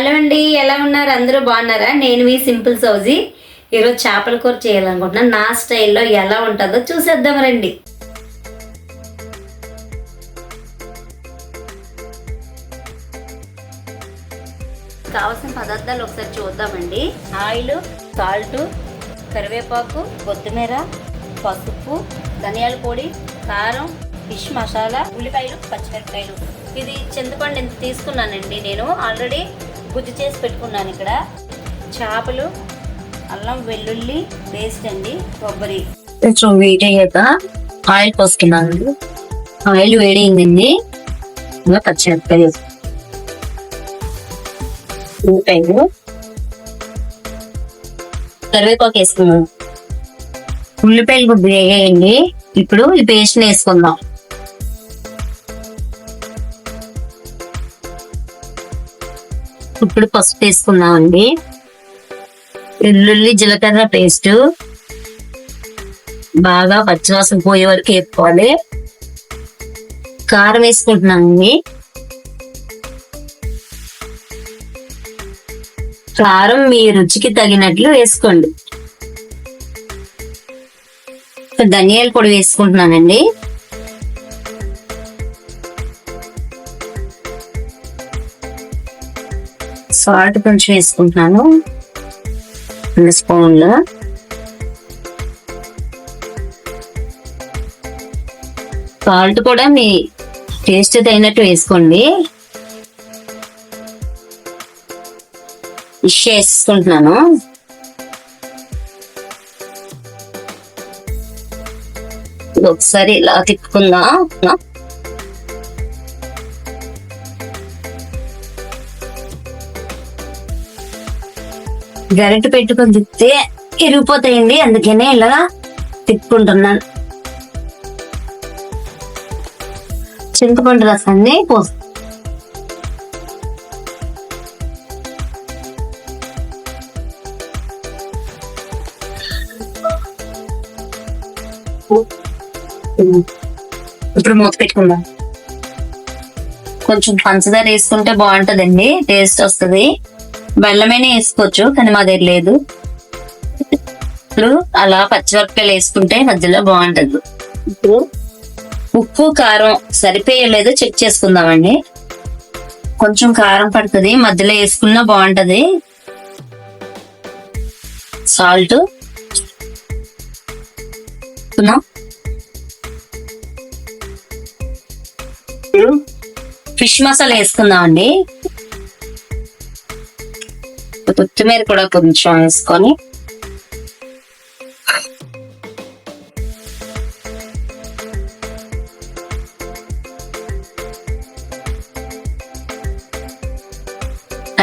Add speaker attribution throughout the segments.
Speaker 1: Hello అండి, ఎలా ఉన్నారు? అందరూ బాగున్నారా? నేను మీ సింపుల్ సౌజీ. ఈరోజు చేపల కూర చేయాలనుకుంటున్నాను. నా స్టైల్లో ఎలా ఉంటుందో చూసేద్దాం రండి. కావాల్సిన పదార్థాలు ఒకసారి చూద్దామండి. ఆయిల్, సాల్ట్, కరివేపాకు, కొత్తిమీర, పసుపు, ధనియాల పొడి, కారం, ఫిష్ మసాలా, ఉల్లిపాయలు, పచ్చిమిరపకాయలు. ఇది చింతపండు ఎంత తీసుకున్నానండి. నేను ఆల్రెడీ గుజ్జు చేసి పెట్టుకున్నాను. ఇక్కడ చేపలు, అల్లం వెల్లుల్లి పేస్ట్ అండి, కొబ్బరి.
Speaker 2: కొంచెం వేడి అయ్యాక ఆయిల్ పోసుకున్నాను. ఆయిల్ వేడైందండి. ఇంకా పచ్చిమిరపకాయలు, ఉల్లిపాయలు, కరివేపాకు వేసుకున్నాను. ఉల్లిపాయలు గుడ్డు వేయండి. ఇప్పుడు ఈ పేస్ట్ వేసుకుందాం. ఇప్పుడు పసుపు వేసుకున్నామండి. వెల్లుల్లి జీలకర్ర పేస్ట్ బాగా పచ్చివాసన పోయే వరకు వేసుకోవాలి. కారం వేసుకుంటున్నామండి. కారం మీ రుచికి తగినట్లు వేసుకోండి. ధనియాల పొడి వేసుకుంటున్నానండి. సాల్ట్ కొంచెం వేసుకుంటున్నాను, 2 స్పూన్లు. సాల్ట్ కూడా మీ టేస్ట్ తగినట్టు వేసుకోండి. ఫిష్ వేసుకుంటున్నాను. ఒకసారి ఇలా తిప్పుకుందాం. గరిటె పెట్టుకొని తిప్పితే ఇరిగిపోతాయండి, అందుకనే ఇలా తిప్పుకుంటున్నాను. చింతపండు రసాన్ని పోసు. ఇప్పుడు మూత పెట్టుకుందాం. కొంచెం పంచదార వేసుకుంటే బాగుంటదండి, టేస్ట్ వస్తుంది. బెల్లమైనా వేసుకోవచ్చు, కానీ మా దగ్గర లేదు. ఇప్పుడు అలా పచ్చిమిరపకాయలు వేసుకుంటే మధ్యలో బాగుంటది. ఇప్పుడు ఉప్పు కారం సరిపోయలేదో చెక్ చేసుకుందామండి. కొంచెం కారం పడుతుంది, మధ్యలో వేసుకున్నా బాగుంటది. సాల్ట్, ఫిష్ మసాలా వేసుకుందామండి. కొత్తిమీర కూడా కొంచెం వేసుకొని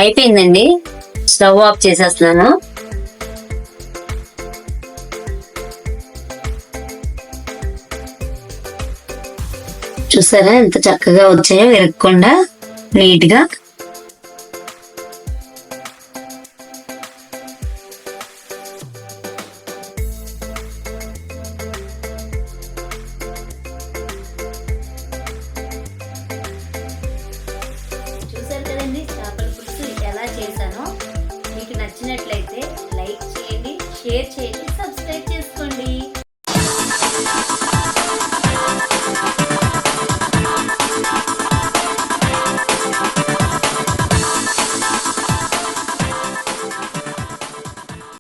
Speaker 2: అయిపోయిందండి. స్టవ్ ఆఫ్ చేసేస్తున్నాను. చూసారా ఎంత చక్కగా వచ్చాయో, విరగకుండా నీట్ గా.
Speaker 1: చూసారు కదండి చేపల పులుసు ఎలా చేశానో. మీకు నచ్చినట్లయితే లైక్ చేయండి, షేర్ చేయండి,